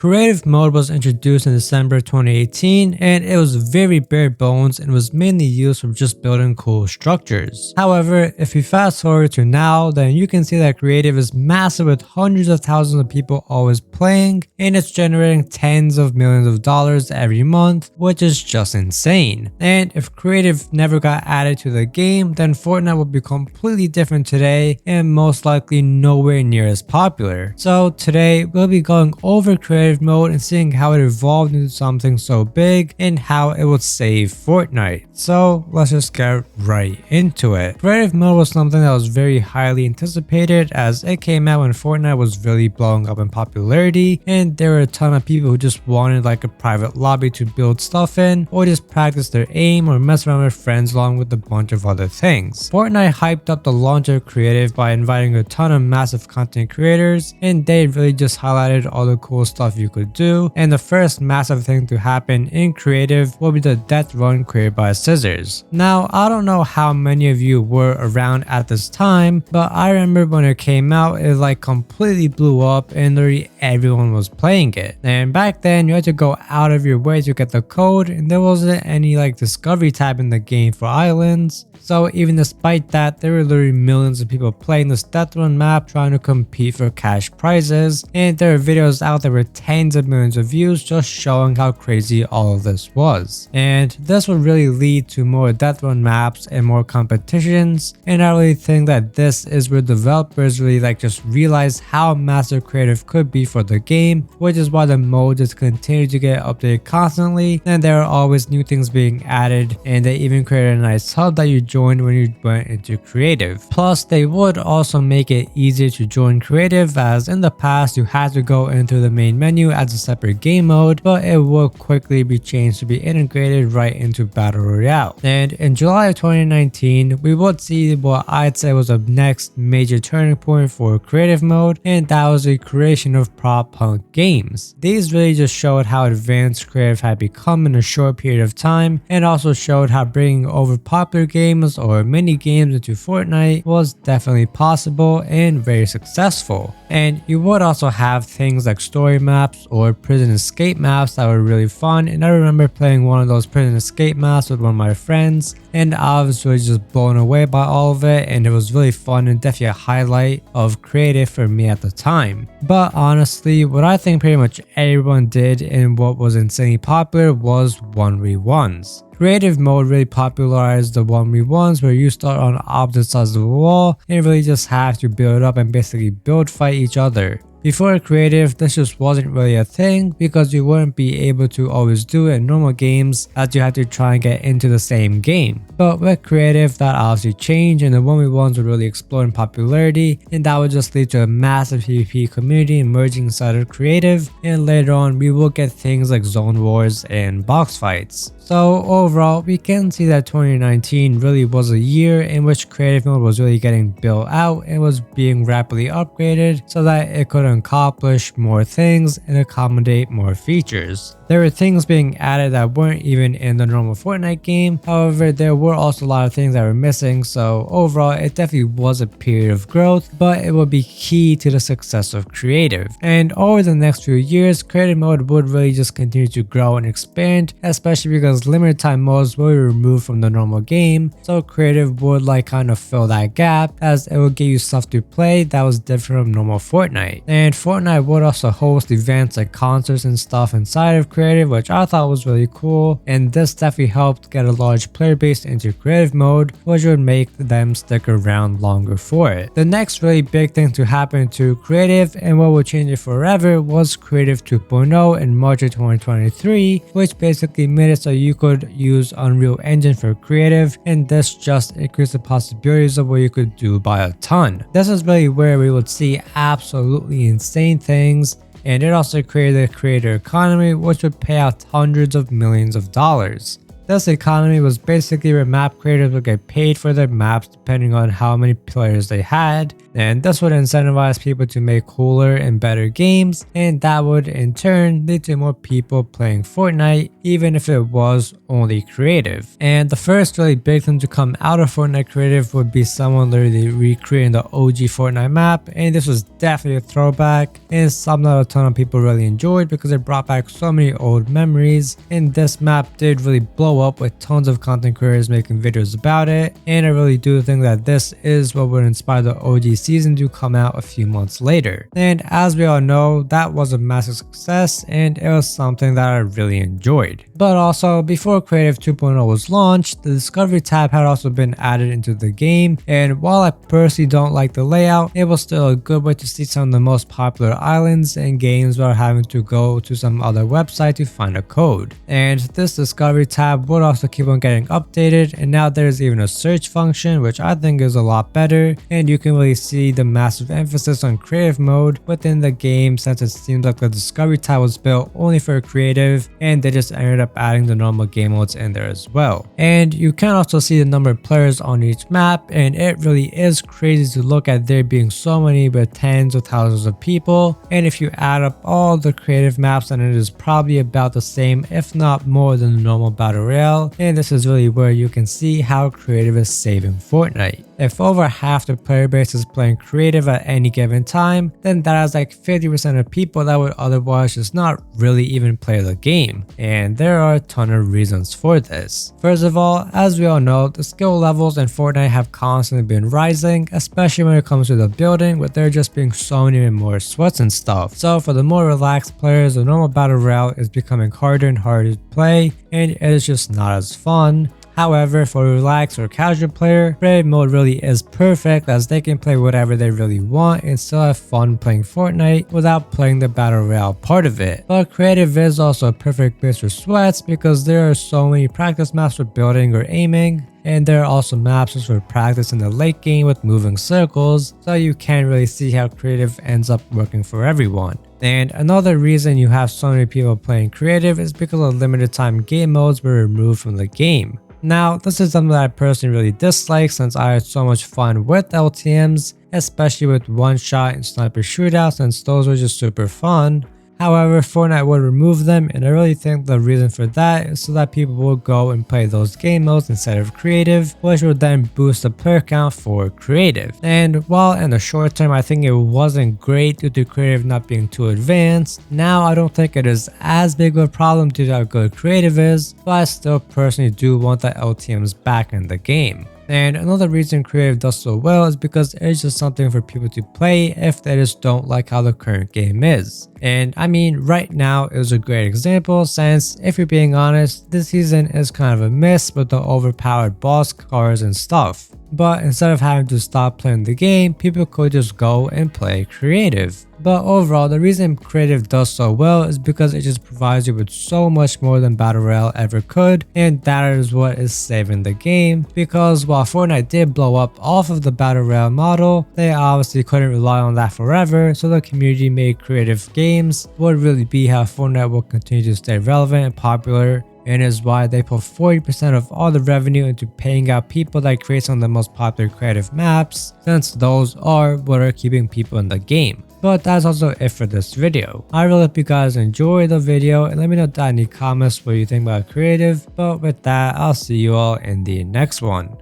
Creative mode was introduced in December 2018 and it was very bare bones and was mainly used for just building cool structures. However, if we fast forward to now, then you can see that creative is massive with hundreds of thousands of people always playing and it's generating tens of millions of dollars every month, which is just insane. And if creative never got added to the game, then Fortnite would be completely different today and most likely nowhere near as popular. So today we'll be going over creative mode and seeing how it evolved into something so big and how it would save Fortnite. So let's just get right into it. Creative mode was something that was very highly anticipated as it came out when Fortnite was really blowing up in popularity and there were a ton of people who just wanted like a private lobby to build stuff in or just practice their aim or mess around with friends along with a bunch of other things. Fortnite hyped up the launch of creative by inviting a ton of massive content creators and they really just highlighted all the cool stuff you could do, and the first massive thing to happen in creative will be the death run created by Scissors. Now I don't know how many of you were around at this time, but I remember when it came out it like completely blew up and literally everyone was playing it. And back then you had to go out of your way to get the code and there wasn't any like discovery tab in the game for islands. So even despite that, there were literally millions of people playing this death run map trying to compete for cash prizes, and there are videos out there with tens of millions of views just showing how crazy all of this was. And this would really lead to more death run maps and more competitions, and I really think that this is where developers really like just realized how massive creative could be for the game, which is why the mode just continued to get updated constantly and there are always new things being added, and they even created a nice hub that you joined when you went into creative. Plus they would also make it easier to join creative, as in the past you had to go into the main menu as a separate game mode, but it would quickly be changed to be integrated right into Battle Royale. And in July of 2019 we would see what I'd say was the next major turning point for creative mode, and that was the creation of prop punk games. These really just showed how advanced creative had become in a short period of time, and also showed how bringing over popular games or mini games into Fortnite was definitely possible and very successful. And you would also have things like story maps or prison escape maps that were really fun, and I remember playing one of those prison escape maps with one of my friends and I was really just blown away by all of it, and it was really fun and definitely a highlight of creative for me at the time. But honestly, what I think pretty much everyone did and what was insanely popular was 1v1s. Creative mode really popularized the 1v1s where you start on opposite sides of the wall and really just have to build up and basically build fight each other. Before creative, this just wasn't really a thing because you wouldn't be able to always do it in normal games as you had to try and get into the same game. But with creative, that obviously changed and the 1v1s would really explode in popularity, and that would just lead to a massive PvP community emerging inside of creative, and later on we will get things like zone wars and box fights. So overall, we can see that 2019 really was a year in which creative mode was really getting built out and was being rapidly upgraded so that it could accomplish more things and accommodate more features. There were things being added that weren't even in the normal Fortnite game, however there were also a lot of things that were missing, so overall it definitely was a period of growth, but it would be key to the success of creative. And over the next few years, creative mode would really just continue to grow and expand, especially because limited time modes were removed from the normal game, so creative would like kind of fill that gap as it would give you stuff to play that was different from normal Fortnite. And Fortnite would also host events like concerts and stuff inside of creative, which I thought was really cool, and this definitely helped get a large player base into creative mode, which would make them stick around longer for it. The next really big thing to happen to creative and what would change it forever was Creative 2.0 in March of 2023, which basically made it so you could use Unreal Engine for creative, and this just increased the possibilities of what you could do by a ton. This is really where we would see absolutely insane things, and it also created a creator economy which would pay out hundreds of millions of dollars. This economy was basically where map creators would get paid for their maps depending on how many players they had, And this would incentivize people to make cooler and better games, and that would in turn lead to more people playing Fortnite, even if it was only creative. And the first really big thing to come out of Fortnite creative would be someone literally recreating the OG Fortnite map, and this was definitely a throwback and something that a ton of people really enjoyed because it brought back so many old memories. And this map did really blow up with tons of content creators making videos about it, and I really do think that this is what would inspire the OG season to come out a few months later. And as we all know, that was a massive success and it was something that I really enjoyed. But also, before Creative 2.0 was launched, the Discovery tab had also been added into the game, and while I personally don't like the layout, it was still a good way to see some of the most popular islands and games without having to go to some other website to find a code. And this Discovery tab would also keep on getting updated, and now there's even a search function, which I think is a lot better, and you can really see the massive emphasis on creative mode within the game, since it seems like the Discovery tab was built only for creative and they just ended up adding the normal game modes in there as well. And you can also see the number of players on each map, and it really is crazy to look at there being so many with tens of thousands of people. And if you add up all the creative maps, then it is probably about the same if not more than the normal battle royale, and this is really where you can see how creative is saving Fortnite. If over half the player base is playing creative at any given time, then that is like 50% of people that would otherwise just not really even play the game. And there are a ton of reasons for this. First of all, as we all know, the skill levels in Fortnite have constantly been rising, especially when it comes to the building, with there just being so many more sweats and stuff. So for the more relaxed players, the normal battle royale is becoming harder and harder to play, and it is just not as fun. However, for a relaxed or casual player, creative mode really is perfect, as they can play whatever they really want and still have fun playing Fortnite without playing the battle royale part of it. But creative is also a perfect place for sweats because there are so many practice maps for building or aiming, and there are also maps just for practice in the late game with moving circles, so you can't really see how creative ends up working for everyone. And another reason you have so many people playing creative is because of limited time game modes were removed from the game. Now, this is something that I personally really dislike, since I had so much fun with LTMs, especially with one shot and sniper shootouts, since those were just super fun. However, Fortnite would remove them, and I really think the reason for that is so that people will go and play those game modes instead of creative, which would then boost the player count for creative. And while in the short term I think it wasn't great due to creative not being too advanced, now I don't think it is as big of a problem due to how good creative is, but I still personally do want the LTMs back in the game. And another reason creative does so well is because it's just something for people to play if they just don't like how the current game is. And I mean, right now it was a great example, since if you're being honest, this season is kind of a miss with the overpowered boss cars and stuff. But instead of having to stop playing the game, people could just go and play creative. But overall, the reason creative does so well is because it just provides you with so much more than battle royale ever could, and that is what is saving the game. Because while Fortnite did blow up off of the battle royale model, they obviously couldn't rely on that forever, so the community made creative games would really be how Fortnite will continue to stay relevant and popular, and is why they put 40% of all the revenue into paying out people that create some of the most popular creative maps, since those are what are keeping people in the game. But that's also it for this video. I really hope you guys enjoyed the video, and let me know down in the comments what you think about creative. But with that, I'll see you all in the next one.